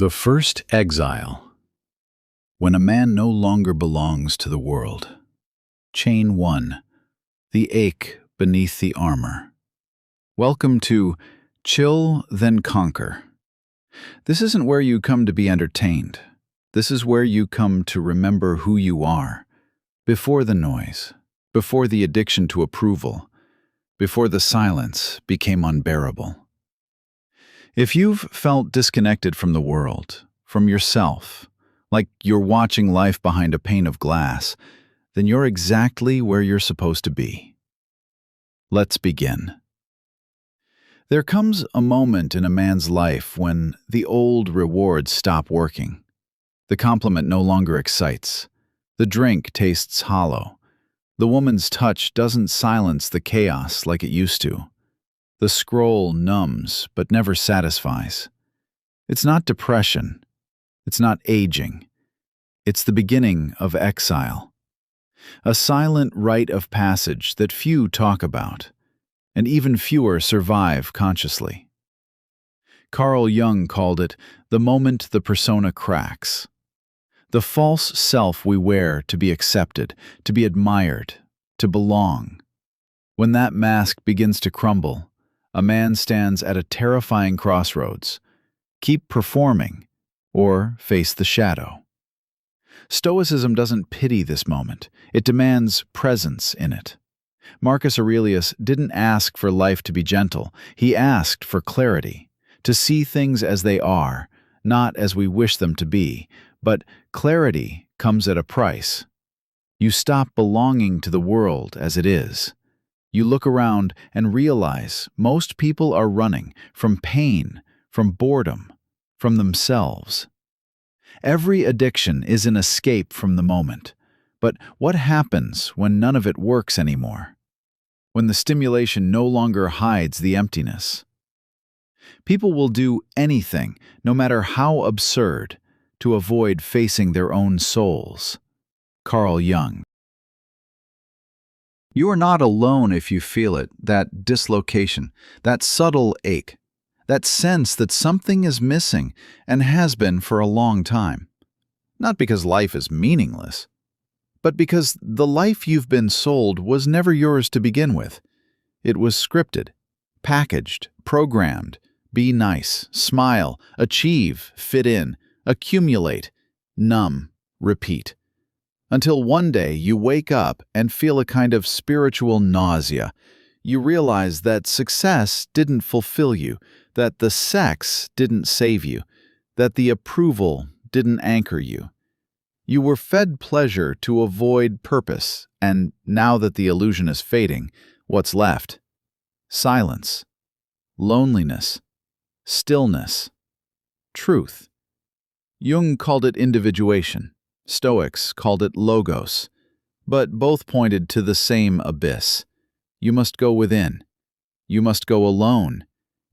The first exile. When a man no longer belongs to the world. Chain 1. The ache beneath the armor. Welcome to Chill Then Conquer. This isn't where you come to be entertained. This is where you come to remember who you are. Before the noise, before the addiction to approval, before the silence became unbearable. If you've felt disconnected from the world, from yourself, like you're watching life behind a pane of glass, then you're exactly where you're supposed to be. Let's begin. There comes a moment in a man's life when the old rewards stop working. The compliment no longer excites. The drink tastes hollow. The woman's touch doesn't silence the chaos like it used to. The scroll numbs but never satisfies. It's not depression. It's not aging. It's the beginning of exile. A silent rite of passage that few talk about, and even fewer survive consciously. Carl Jung called it the moment the persona cracks. The false self we wear to be accepted, to be admired, to belong. When that mask begins to crumble, a man stands at a terrifying crossroads. Keep performing, or face the shadow. Stoicism doesn't pity this moment. It demands presence in it. Marcus Aurelius didn't ask for life to be gentle. He asked for clarity, to see things as they are, not as we wish them to be. But clarity comes at a price. You stop belonging to the world as it is. You look around and realize most people are running from pain, from boredom, from themselves. Every addiction is an escape from the moment. But what happens when none of it works anymore? When the stimulation no longer hides the emptiness? People will do anything, no matter how absurd, to avoid facing their own souls. Carl Jung. You are not alone if you feel it, that dislocation, that subtle ache, that sense that something is missing and has been for a long time. Not because life is meaningless, but because the life you've been sold was never yours to begin with. It was scripted, packaged, programmed. Be nice, smile, achieve, fit in, accumulate, numb, repeat. Until one day you wake up and feel a kind of spiritual nausea. You realize that success didn't fulfill you, that the sex didn't save you, that the approval didn't anchor you. You were fed pleasure to avoid purpose, and now that the illusion is fading, what's left? Silence, loneliness, stillness, truth. Jung called it individuation. Stoics called it logos, but both pointed to the same abyss. You must go within. You must go alone.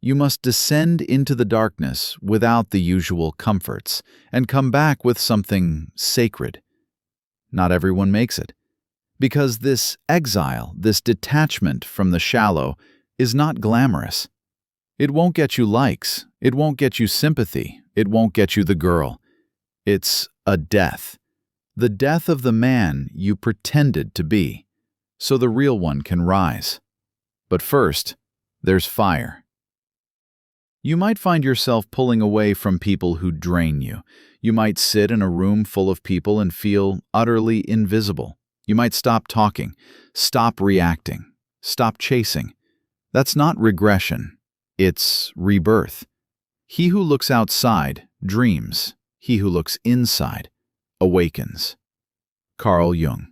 You must descend into the darkness without the usual comforts and come back with something sacred. Not everyone makes it, because this exile, this detachment from the shallow, is not glamorous. It won't get you likes. It won't get you sympathy. It won't get you the girl. It's a death. The death of the man you pretended to be, so the real one can rise. But first, there's fire. You might find yourself pulling away from people who drain you. You might sit in a room full of people and feel utterly invisible. You might stop talking, stop reacting, stop chasing. That's not regression. It's rebirth. He who looks outside dreams. He who looks inside awakens. Carl Jung.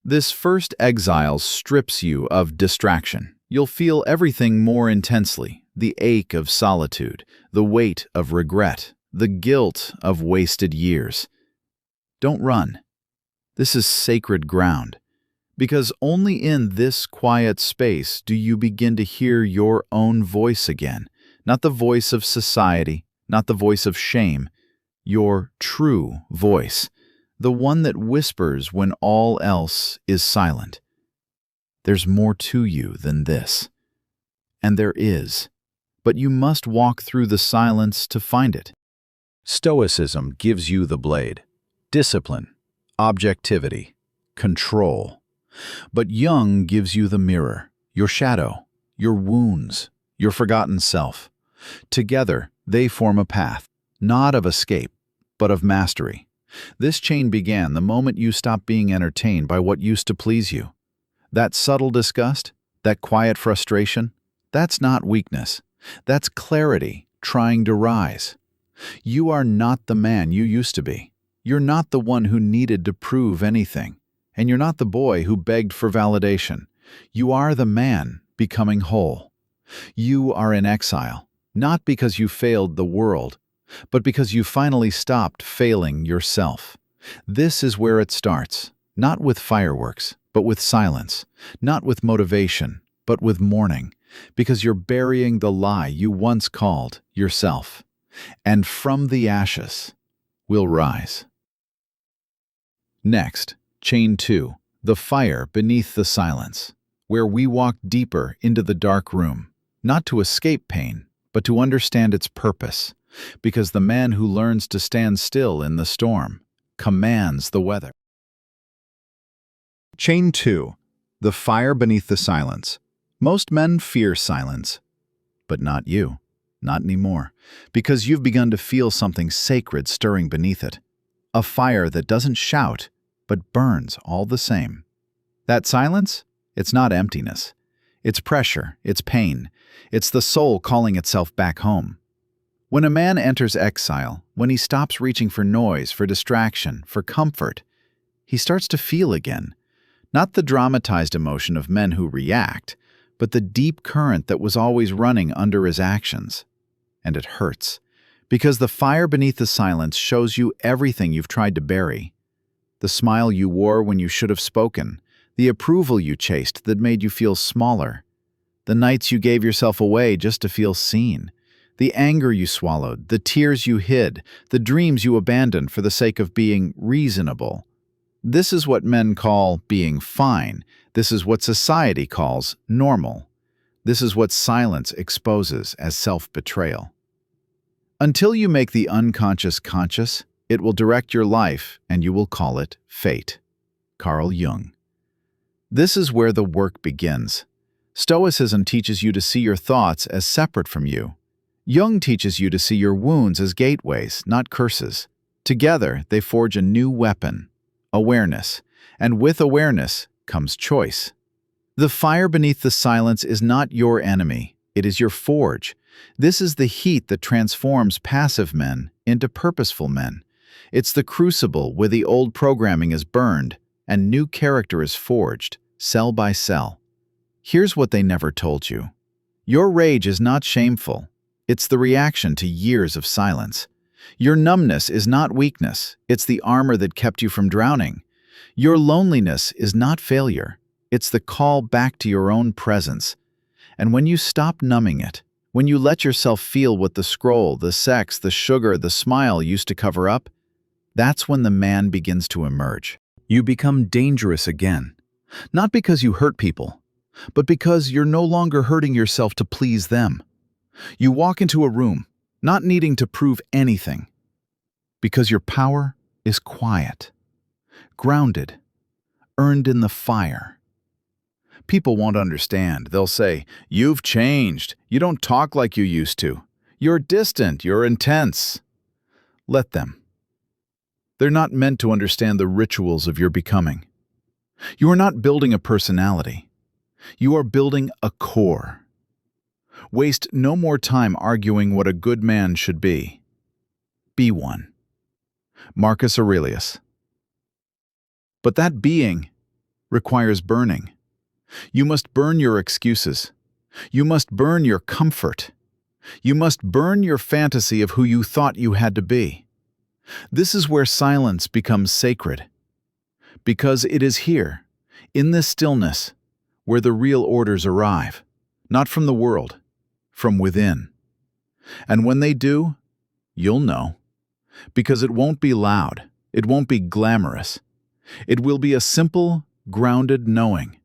This first exile strips you of distraction. You'll feel everything more intensely, the ache of solitude, the weight of regret, the guilt of wasted years. Don't run. This is sacred ground, because only in this quiet space do you begin to hear your own voice again, not the voice of society, not the voice of shame, your true voice, the one that whispers when all else is silent. There's more to you than this. And there is. But you must walk through the silence to find it. Stoicism gives you the blade, discipline, objectivity, control. But Jung gives you the mirror, your shadow, your wounds, your forgotten self. Together, they form a path, not of escape, but of mastery. This chain began the moment you stopped being entertained by what used to please you. That subtle disgust, that quiet frustration, that's not weakness. That's clarity trying to rise. You are not the man you used to be. You're not the one who needed to prove anything. And you're not the boy who begged for validation. You are the man becoming whole. You are in exile, not because you failed the world, but because you finally stopped failing yourself. This is where it starts, not with fireworks, but with silence, not with motivation, but with mourning, because you're burying the lie you once called yourself. And from the ashes will rise. Next, Chain 2, the fire beneath the silence, where we walk deeper into the dark room, not to escape pain, but to understand its purpose, because the man who learns to stand still in the storm commands the weather. Chain 2, the fire beneath the silence. Most men fear silence, but not you, not anymore, because you've begun to feel something sacred stirring beneath it, a fire that doesn't shout, but burns all the same. That silence? It's not emptiness. It's pressure, it's pain, it's the soul calling itself back home. When a man enters exile, when he stops reaching for noise, for distraction, for comfort, he starts to feel again, not the dramatized emotion of men who react, but the deep current that was always running under his actions. And it hurts, because the fire beneath the silence shows you everything you've tried to bury. The smile you wore when you should have spoken, the approval you chased that made you feel smaller, the nights you gave yourself away just to feel seen, the anger you swallowed, the tears you hid, the dreams you abandoned for the sake of being reasonable. This is what men call being fine. This is what society calls normal. This is what silence exposes as self-betrayal. Until you make the unconscious conscious, it will direct your life, and you will call it fate. Carl Jung. This is where the work begins. Stoicism teaches you to see your thoughts as separate from you. Jung teaches you to see your wounds as gateways, not curses. Together, they forge a new weapon, awareness, and with awareness comes choice. The fire beneath the silence is not your enemy, it is your forge. This is the heat that transforms passive men into purposeful men. It's the crucible where the old programming is burned and new character is forged, cell by cell. Here's what they never told you. Your rage is not shameful. It's the reaction to years of silence. Your numbness is not weakness. It's the armor that kept you from drowning. Your loneliness is not failure. It's the call back to your own presence. And when you stop numbing it, when you let yourself feel what the scroll, the sex, the sugar, the smile used to cover up, that's when the man begins to emerge. You become dangerous again. Not because you hurt people, but because you're no longer hurting yourself to please them. You walk into a room, not needing to prove anything, because your power is quiet, grounded, earned in the fire. People won't understand. They'll say, "You've changed. You don't talk like you used to. You're distant. You're intense." Let them. They're not meant to understand the rituals of your becoming. You are not building a personality. You are building a core. Waste no more time arguing what a good man should be. Be one. Marcus Aurelius. But that being requires burning. You must burn your excuses. You must burn your comfort. You must burn your fantasy of who you thought you had to be. This is where silence becomes sacred. Because it is here, in this stillness, where the real orders arrive, not from the world, from within. And when they do, you'll know. Because it won't be loud, it won't be glamorous. It will be a simple, grounded knowing.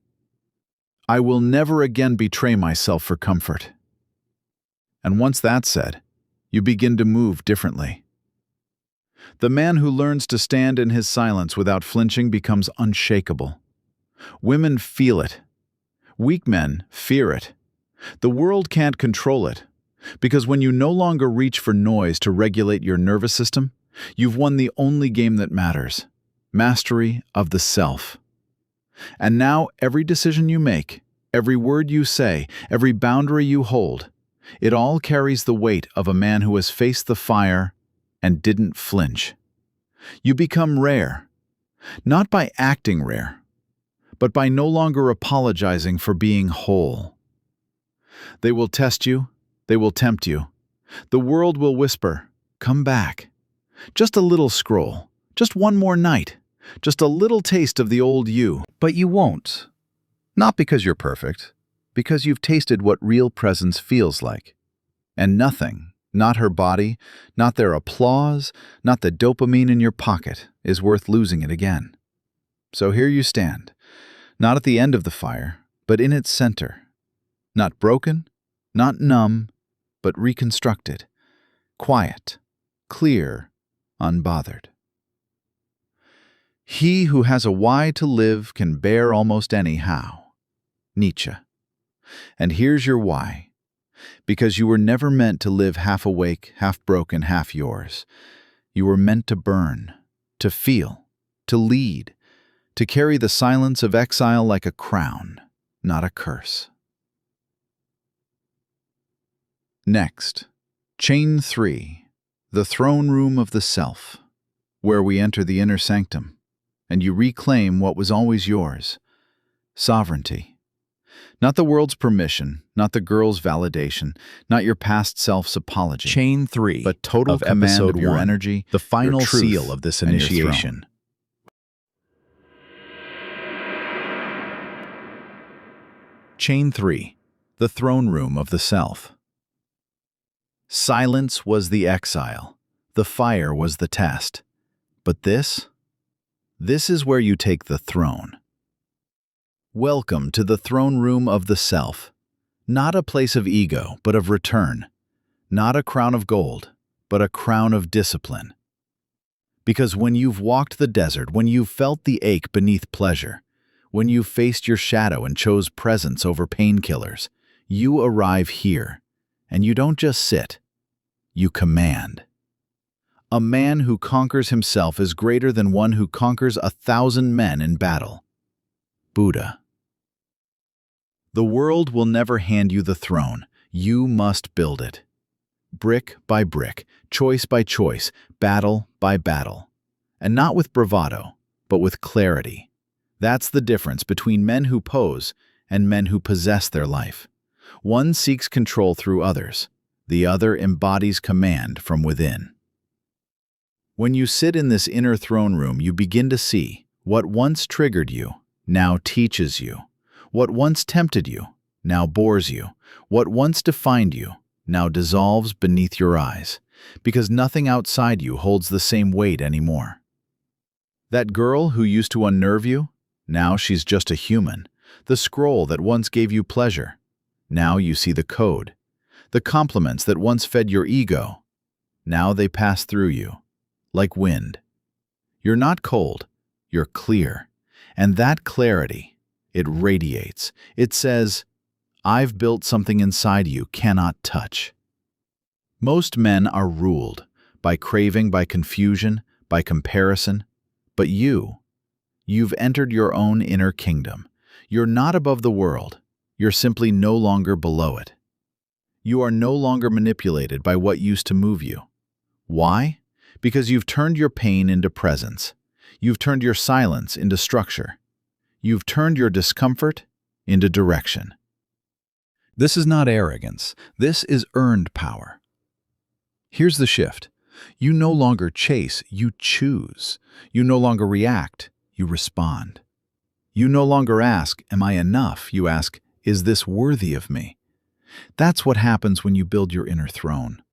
I will never again betray myself for comfort. And once that's said, you begin to move differently. The man who learns to stand in his silence without flinching becomes unshakable. Women feel it. Weak men fear it. The world can't control it, because when you no longer reach for noise to regulate your nervous system, you've won the only game that matters: mastery of the self. And now every decision you make, every word you say, every boundary you hold, it all carries the weight of a man who has faced the fire and didn't flinch. You become rare, not by acting rare, but by no longer apologizing for being whole. They will test you, they will tempt you. The world will whisper, "Come back." Just a little scroll, just one more night, just a little taste of the old you. But you won't. Not because you're perfect, because you've tasted what real presence feels like. And nothing, not her body, not their applause, not the dopamine in your pocket, is worth losing it again. So here you stand, not at the end of the fire, but in its center. Not broken, not numb, but reconstructed. Quiet, clear, unbothered. He who has a why to live can bear almost any how. Nietzsche. And here's your why. Because you were never meant to live half awake, half broken, half yours. You were meant to burn, to feel, to lead, to carry the silence of exile like a crown, not a curse. Next, Chain 3, the throne room of the self, where we enter the inner sanctum, and you reclaim what was always yours: sovereignty. Not the world's permission, not the girl's validation, not your past self's apology. Chain 3, but total of command Episode of your 1, energy, the final your truth, seal of this and your initiation. Chain 3, the throne room of the self. Silence was the exile. The fire was the test. But this is where you take the throne. Welcome to the throne room of the self. Not a place of ego, but of return. Not a crown of gold, but a crown of discipline. Because when you've walked the desert, when you've felt the ache beneath pleasure, when you've faced your shadow and chose presence over painkillers, you arrive here, and you don't just sit, you command. A man who conquers himself is greater than one who conquers 1,000 men in battle. Buddha. The world will never hand you the throne. You must build it. Brick by brick, choice by choice, battle by battle. And not with bravado, but with clarity. That's the difference between men who pose and men who possess their life. One seeks control through others. The other embodies command from within. When you sit in this inner throne room, you begin to see what once triggered you now teaches you. What once tempted you now bores you. What once defined you now dissolves beneath your eyes, because nothing outside you holds the same weight anymore. That girl who used to unnerve you, now she's just a human. The scroll that once gave you pleasure, now you see the code. The compliments that once fed your ego, now they pass through you, like wind. You're not cold, you're clear. And that clarity, it radiates. It says, I've built something inside you cannot touch. Most men are ruled by craving, by confusion, by comparison. But you've entered your own inner kingdom. You're not above the world. You're simply no longer below it. You are no longer manipulated by what used to move you. Why? Because you've turned your pain into presence. You've turned your silence into structure. You've turned your discomfort into direction. This is not arrogance. This is earned power. Here's the shift. You no longer chase, you choose. You no longer react, you respond. You no longer ask, am I enough? You ask, is this worthy of me? That's what happens when you build your inner throne.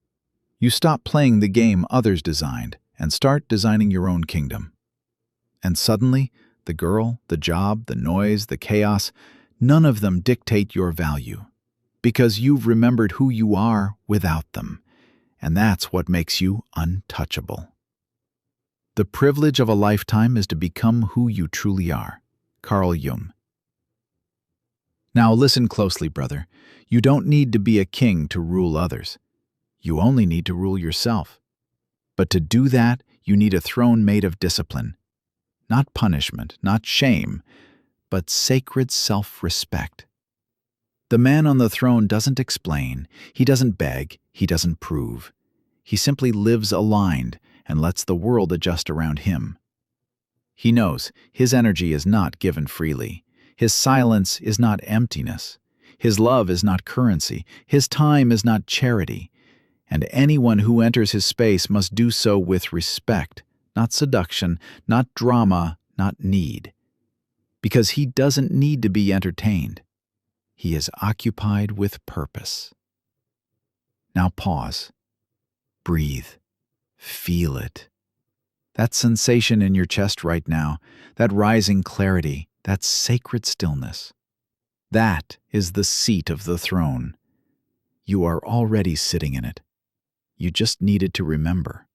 You stop playing the game others designed and start designing your own kingdom. And suddenly, the girl, the job, the noise, the chaos, none of them dictate your value, because you've remembered who you are without them. And that's what makes you untouchable. The privilege of a lifetime is to become who you truly are. Carl Jung. Now listen closely, brother. You don't need to be a king to rule others. You only need to rule yourself. But to do that, you need a throne made of discipline. Not punishment, not shame, but sacred self-respect. The man on the throne doesn't explain, he doesn't beg, he doesn't prove. He simply lives aligned and lets the world adjust around him. He knows his energy is not given freely. His silence is not emptiness. His love is not currency. His time is not charity. And anyone who enters his space must do so with respect, not seduction, not drama, not need. Because he doesn't need to be entertained. He is occupied with purpose. Now pause. Breathe. Feel it. That sensation in your chest right now, that rising clarity, that sacred stillness. That is the seat of the throne. You are already sitting in it. You just needed to remember.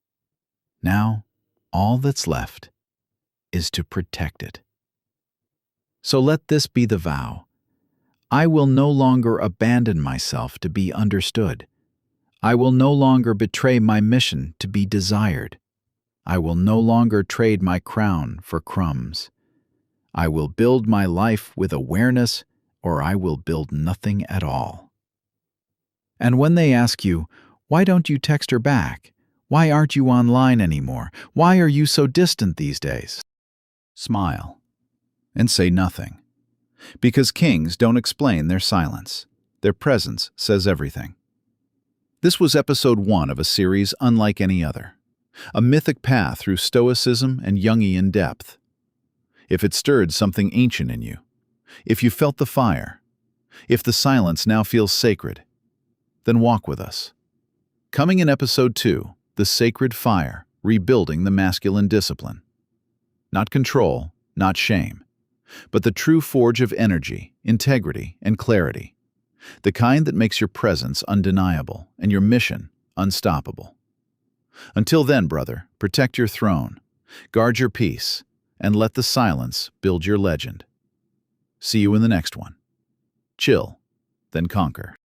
Now, all that's left is to protect it. So let this be the vow. I will no longer abandon myself to be understood. I will no longer betray my mission to be desired. I will no longer trade my crown for crumbs. I will build my life with awareness, or I will build nothing at all. And when they ask you, why don't you text her back? Why aren't you online anymore? Why are you so distant these days? Smile and say nothing. Because kings don't explain their silence. Their presence says everything. This was episode 1 of a series unlike any other. A mythic path through Stoicism and Jungian depth. If it stirred something ancient in you, if you felt the fire, if the silence now feels sacred, then walk with us. Coming in episode 2, the sacred fire, rebuilding the masculine discipline. Not control, not shame, but the true forge of energy, integrity, and clarity. The kind that makes your presence undeniable and your mission unstoppable. Until then, brother, protect your throne, guard your peace, and let the silence build your legend. See you in the next one. Chill, then conquer.